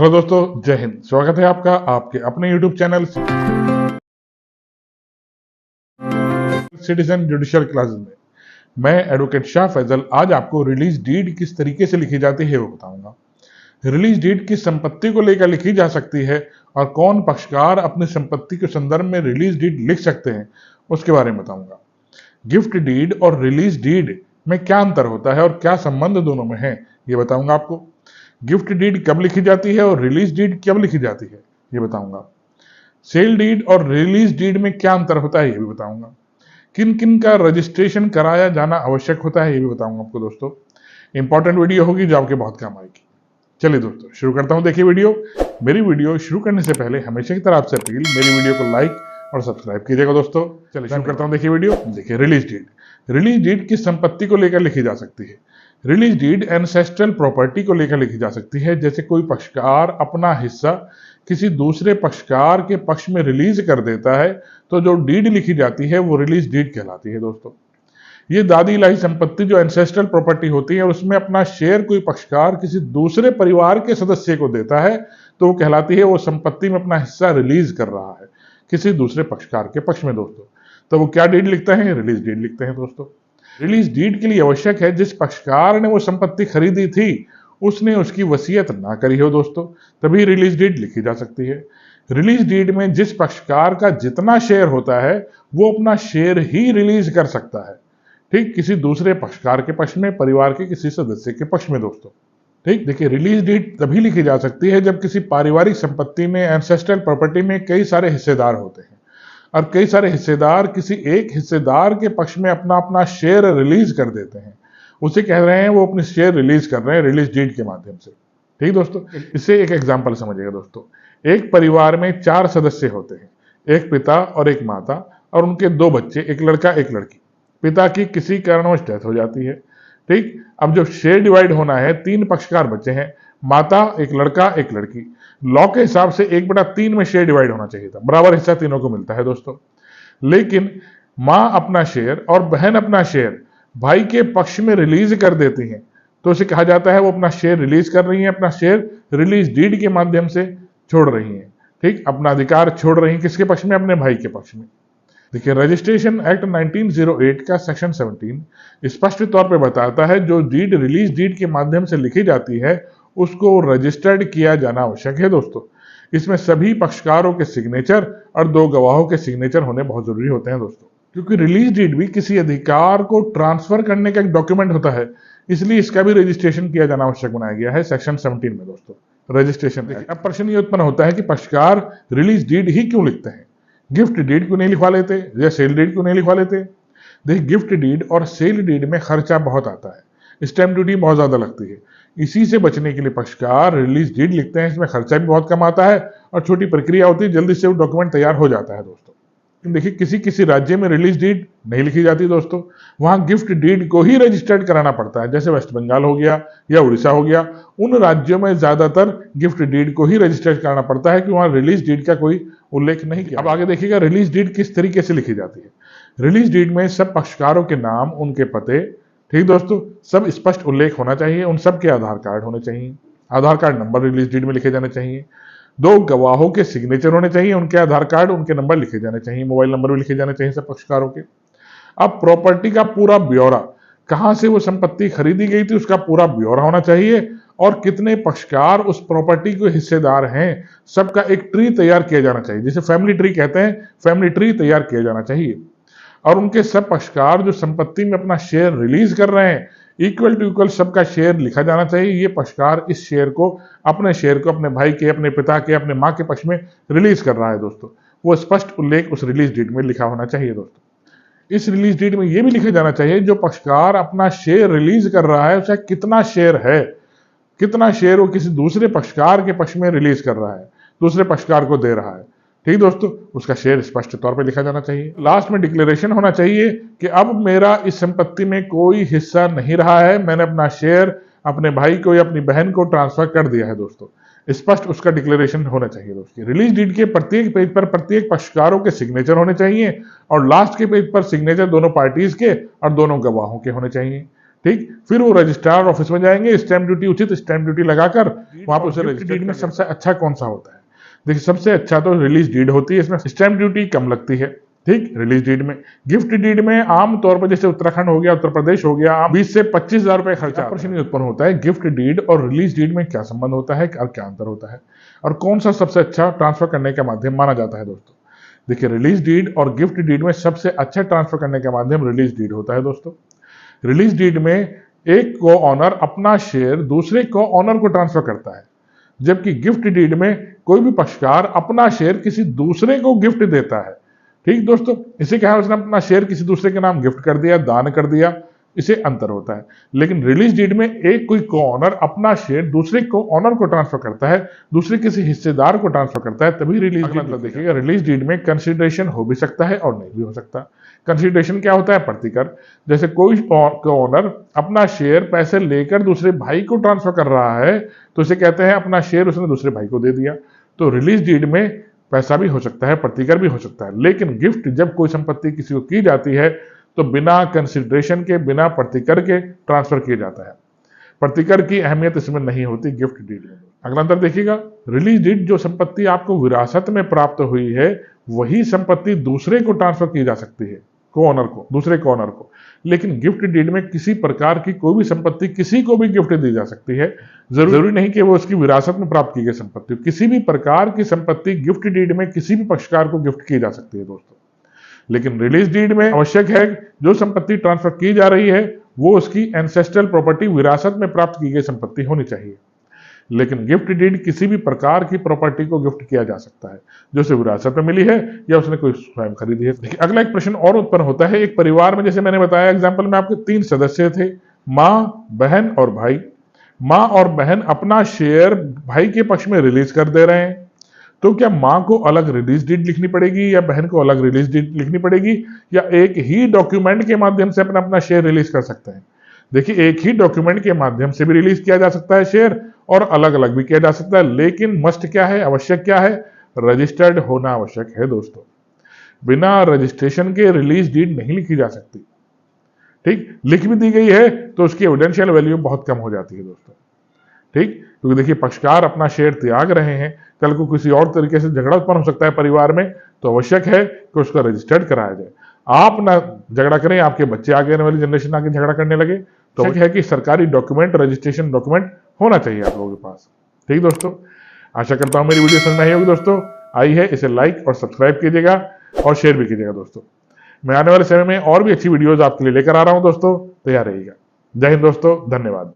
Hello दोस्तों, जय हिंद। स्वागत है आपका आपके अपने YouTube channel citizen judicial classes में। मैं एडवोकेट शाह फैजल आज आपको रिलीज डीड किस तरीके से लिखी जाती है वो बताऊंगा। रिलीज डीड किस संपत्ति को लेकर लिखी जा सकती है और कौन पक्षकार अपनी संपत्ति के संदर्भ में रिलीज डीड लिख सकते हैं उसके बारे में बताऊंगा। गिफ्ट डीड और रिलीज डीड में क्या अंतर होता है और क्या संबंध दोनों में है ये बताऊंगा आपको। गिफ्ट डीड कब लिखी जाती है और रिलीज डीड कब लिखी जाती है ये बताऊंगा। सेल डीड और रिलीज डीड में क्या अंतर होता है ये भी बताऊंगा। किन किन का रजिस्ट्रेशन कराया जाना आवश्यक होता है ये भी बताऊंगा आपको। दोस्तों, इंपॉर्टेंट वीडियो होगी जो आपके बहुत काम आएगी। चलिए दोस्तों शुरू करता हूं। देखिए मेरी वीडियो शुरू करने से पहले हमेशा की तरह आपसे अपील, मेरी वीडियो को लाइक और सब्सक्राइब कीजिएगा। दोस्तों चलिए शुरू करता हूं। देखिए देखिए रिलीज डीड। रिलीज डीड किस संपत्ति को लेकर लिखी जा सकती है। रिलीज डीड एंसेस्ट्रल प्रॉपर्टी को लेकर लिखी जा सकती है। जैसे कोई पक्षकार अपना हिस्सा किसी दूसरे पक्षकार के पक्ष में रिलीज कर देता है तो जो डीड लिखी जाती है वो रिलीज डीड कहलाती है। दोस्तों, ये दादी इलाही संपत्ति जो एंसेस्ट्रल प्रॉपर्टी होती है उसमें अपना शेयर कोई पक्षकार किसी दूसरे परिवार के सदस्य को देता है तो वो कहलाती है वो संपत्ति में अपना हिस्सा रिलीज कर रहा है किसी दूसरे पक्षकार के पक्ष में। दोस्तों, तो वो क्या डीड लिखते हैं? रिलीज डीड लिखते हैं। दोस्तों, रिलीज डीड के लिए आवश्यक है जिस पक्षकार ने वो संपत्ति खरीदी थी उसने उसकी वसीयत ना करी हो। दोस्तों, तभी रिलीज डीड लिखी जा सकती है। रिलीज डीड में जिस पक्षकार का जितना शेयर होता है वो अपना शेयर ही रिलीज कर सकता है, ठीक, किसी दूसरे पक्षकार के पक्ष में, परिवार के किसी सदस्य के पक्ष में। दोस्तों, ठीक, देखिए रिलीज डीड तभी लिखी जा सकती है जब किसी पारिवारिक संपत्ति में, एंसेस्ट्रल प्रॉपर्टी में कई सारे हिस्सेदार होते हैं और कई सारे हिस्सेदार किसी एक हिस्सेदार के पक्ष में अपना अपना शेयर रिलीज कर देते हैं। उसे कह रहे हैं वो अपने शेयर रिलीज कर रहे हैं रिलीज डीड के माध्यम से। ठीक दोस्तों, इससे एक एग्जांपल समझिएगा। दोस्तों, एक परिवार में 4 सदस्य होते हैं, एक पिता और एक माता और उनके 2 बच्चे, एक लड़का एक लड़की। पिता की किसी कारणवश डेथ हो जाती है। ठीक, अब जो शेयर डिवाइड होना है, 3 पक्षकार बचे हैं, माता, एक लड़का एक लड़की। लॉ के हिसाब से 1/3 में शेयर डिवाइड होना चाहिए था, बराबर हिस्सा तीनों को मिलता है। दोस्तों, लेकिन मां अपना शेयर और बहन अपना शेयर भाई के पक्ष में रिलीज कर देती हैं तो उसे कहा जाता है वो अपना शेयर रिलीज कर रही हैं, अपना शेयर रिलीज डीड के माध्यम से छोड़ रही हैं। ठीक, अपना अधिकार छोड़ रही हैं किसके पक्ष में? अपने भाई के पक्ष में। देखिए, रजिस्ट्रेशन एक्ट 1908 का सेक्शन 17 स्पष्ट तौर पे बताता है जो डीड रिलीज डीड के माध्यम से लिखी जाती है उसको रजिस्टर्ड किया जाना आवश्यक है। दोस्तों, इसमें सभी पक्षकारों के सिग्नेचर और 2 गवाहों के सिग्नेचर होने बहुत जरूरी होते हैं। दोस्तों, क्योंकि रिलीज डीड भी किसी अधिकार को ट्रांसफर करने का एक डॉक्यूमेंट होता है, इसलिए इसका भी रजिस्ट्रेशन किया जाना आवश्यक बनाया गया है सेक्शन 17 में। दोस्तों, रजिस्ट्रेशन। अब प्रश्न ये उत्पन्न होता है कि पक्षकार रिलीज डीड ही क्यों लिखते हैं, गिफ्ट डीड क्यों नहीं लिखवा लेते या सेल डीड क्यों नहीं लिखवा लेते? देखिए, गिफ्ट डीड और सेल डीड में खर्चा बहुत आता है, स्टैंप ड्यूटी बहुत ज्यादा लगती है। इसी से बचने के लिए पक्षकार रिलीज डीड लिखते हैं। इसमें खर्चा भी बहुत कम आता है और छोटी प्रक्रिया होती है, जल्दी से वो डॉक्यूमेंट तैयार हो जाता है। दोस्तों, देखिए, किसी किसी राज्य में रिलीज डीड नहीं लिखी जाती। दोस्तों, वहां गिफ्ट डीड को ही रजिस्टर्ड कराना पड़ता है, जैसे वेस्ट बंगाल हो गया या उड़ीसा हो गया। उन राज्यों में ज्यादातर गिफ्ट डीड को ही रजिस्टर्ड कराना पड़ता है कि वहां रिलीज डीड का कोई उल्लेख नहीं किया। अब आगे देखिएगा रिलीज डीड किस तरीके से लिखी जाती है। रिलीज डीड में सब पक्षकारों के नाम, उनके पते, ठीक दोस्तों, सब स्पष्ट उल्लेख होना चाहिए। उन सब के आधार कार्ड होने चाहिए, आधार कार्ड नंबर रिलीज डीड में लिखे जाने चाहिए। 2 गवाहों के सिग्नेचर होने चाहिए, उनके आधार कार्ड, उनके नंबर लिखे जाने चाहिए, मोबाइल नंबर भी लिखे जाने चाहिए सब पक्षकारों के। अब प्रॉपर्टी का पूरा ब्यौरा, कहां से वो संपत्ति खरीदी गई थी उसका पूरा ब्यौरा होना चाहिए और कितने पक्षकार उस प्रॉपर्टी के हिस्सेदार हैं सबका एक ट्री तैयार किया जाना चाहिए, जिसे फैमिली ट्री कहते हैं। फैमिली ट्री तैयार किया जाना चाहिए और उनके सब पक्षकार जो संपत्ति में अपना शेयर रिलीज कर रहे हैं इक्वल टू इक्वल सबका शेयर लिखा जाना चाहिए। ये पक्षकार इस शेयर को, अपने शेयर को अपने भाई के, अपने पिता के, अपने माँ के पक्ष में रिलीज कर रहा है। दोस्तों, वो स्पष्ट उल्लेख उस रिलीज डीड में लिखा होना चाहिए। दोस्तों, इस रिलीज डीड में यह भी लिखा जाना चाहिए जो पक्षकार अपना शेयर रिलीज कर रहा है उसका कितना शेयर है, कितना शेयर वो किसी दूसरे पक्षकार के पक्ष में रिलीज कर रहा है, दूसरे पक्षकार को दे रहा है। ठीक दोस्तों, उसका शेयर स्पष्ट तौर पे लिखा जाना चाहिए। लास्ट में डिक्लेरेशन होना चाहिए कि अब मेरा इस संपत्ति में कोई हिस्सा नहीं रहा है, मैंने अपना शेयर अपने भाई को या अपनी बहन को ट्रांसफर कर दिया है। दोस्तों, स्पष्ट उसका डिक्लेरेशन होना चाहिए। दोस्तों, रिलीज डीड के प्रत्येक पेज पर प्रत्येक पक्षकारों के सिग्नेचर होने चाहिए और लास्ट के पेज पर सिग्नेचर दोनों पार्टीज के और दोनों गवाहों के होने चाहिए। ठीक, फिर वो रजिस्ट्रार ऑफिस में जाएंगे, स्टैंप ड्यूटी उचित स्टैंप ड्यूटी लगाकर वहां पर उसे गिफ्ट डीड में सबसे अच्छा कौन सा होता है? देखिए सबसे अच्छा तो रिलीज डीड होती है, इसमें स्टैंप ड्यूटी कम लगती है। ठीक, रिलीज डीड में। गिफ्ट डीड में आमतौर पर जैसे उत्तराखंड हो गया, उत्तर प्रदेश हो गया, 20 से 25,000 रुपए खर्चा प्रश्न उत्पन्न होता है। गिफ्ट डीड और रिलीज डीड में क्या संबंध होता है और क्या अंतर होता है, और कौन सा सबसे अच्छा ट्रांसफर करने का माध्यम माना जाता है दोस्तों? देखिए रिलीज डीड और गिफ्ट डीड में सबसे अच्छा ट्रांसफर करने का माध्यम रिलीज डीड होता है दोस्तों। रिलीज डीड में एक को ऑनर अपना शेयर दूसरे को ऑनर को ट्रांसफर करता है, जबकि गिफ्ट डीड में कोई भी पक्षकार अपना शेयर किसी दूसरे को गिफ्ट देता है। ठीक दोस्तों, इसे क्या है, उसने अपना शेयर किसी दूसरे के नाम गिफ्ट कर दिया, दान कर दिया, इसे अंतर होता है। लेकिन रिलीज डीड में एक कोई को ऑनर अपना शेयर दूसरे को ऑनर को ट्रांसफर करता है, दूसरे किसी हिस्सेदार को ट्रांसफर करता है, तभी रिलीज डीड देखिएगा। रिलीज डीड में कंसिडरेशन हो भी सकता है और नहीं भी हो सकता। कंसिडरेशन क्या होता है? प्रतिकर। जैसे कोई ओनर अपना शेयर पैसे लेकर दूसरे भाई को ट्रांसफर कर रहा है तो इसे कहते हैं अपना शेयर उसने दूसरे भाई को दे दिया। तो रिलीज डीड में पैसा भी हो सकता है, प्रतिकर भी हो सकता है। लेकिन गिफ्ट, जब कोई संपत्ति किसी को की जाती है तो बिना कंसिडरेशन के, बिना प्रतिकर के ट्रांसफर किया जाता है। प्रतिकर की अहमियत इसमें नहीं होती गिफ्ट डीड में। अगला अंतर देखिएगा, रिलीज डीड जो संपत्ति आपको विरासत में प्राप्त हुई है वही संपत्ति दूसरे को ट्रांसफर की जा सकती है, को ऑनर को, दूसरे को ऑनर को। लेकिन गिफ्ट डीड में किसी प्रकार की कोई भी संपत्ति किसी को भी गिफ्ट दी जा सकती है, जरूरी नहीं कि वो उसकी विरासत में प्राप्त की गई संपत्ति। किसी भी प्रकार की संपत्ति गिफ्ट डीड में किसी भी पक्षकार को गिफ्ट की जा सकती है दोस्तों। लेकिन रिलीज डीड में आवश्यक है जो संपत्ति ट्रांसफर की जा रही है वो उसकी एंसेस्ट्रल प्रॉपर्टी, विरासत में प्राप्त की गई संपत्ति होनी चाहिए। लेकिन गिफ्ट डीड किसी भी प्रकार की प्रॉपर्टी को गिफ्ट किया जा सकता है जो उसे विरासत में मिली है या उसने कोई स्वयं खरीदी है। देखिए अगला एक प्रश्न और उत्पन्न होता है। एक परिवार में, जैसे मैंने बताया एग्जाम्पल में आपके 3 सदस्य थे, माँ, बहन और भाई। माँ और बहन अपना शेयर भाई के पक्ष में रिलीज कर दे रहे हैं, तो क्या माँ को अलग रिलीज डीड लिखनी पड़ेगी या बहन को अलग रिलीज डीड लिखनी पड़ेगी, या एक ही डॉक्यूमेंट के माध्यम से अपना शेयर रिलीज कर सकते हैं? देखिए एक ही डॉक्यूमेंट के माध्यम से भी रिलीज किया जा सकता है शेयर और अलग अलग भी किया जा सकता है। लेकिन मस्ट क्या है, आवश्यक क्या है? रजिस्टर्ड होना आवश्यक है दोस्तों। बिना रजिस्ट्रेशन के रिलीज डीड नहीं लिखी जा सकती। ठीक, लिख भी दी गई है तो उसकी एविडेंशियल वैल्यू बहुत कम हो जाती है दोस्तों। ठीक, क्योंकि देखिए पक्षकार अपना शेयर त्याग रहे हैं, कल को किसी और तरीके से झगड़ा उत्पन्न हो सकता है परिवार में, तो आवश्यक है कि उसका रजिस्टर्ड कराया जाए। आप ना झगड़ा करें, आपके बच्चे आगे आने वाली जनरेशन आगे झगड़ा करने लगे, तो है कि सरकारी डॉक्यूमेंट, रजिस्ट्रेशन डॉक्यूमेंट होना चाहिए आप लोगों के पास। ठीक दोस्तों, आशा करता हूं मेरी वीडियो समझ में आई होगी दोस्तों। आई है, इसे लाइक और सब्सक्राइब कीजिएगा और शेयर भी कीजिएगा दोस्तों। मैं आने वाले समय में और भी अच्छी वीडियोज आपके लिए लेकर आ रहा हूं दोस्तों, तैयार रहिएगा। जय हिंद दोस्तों, धन्यवाद।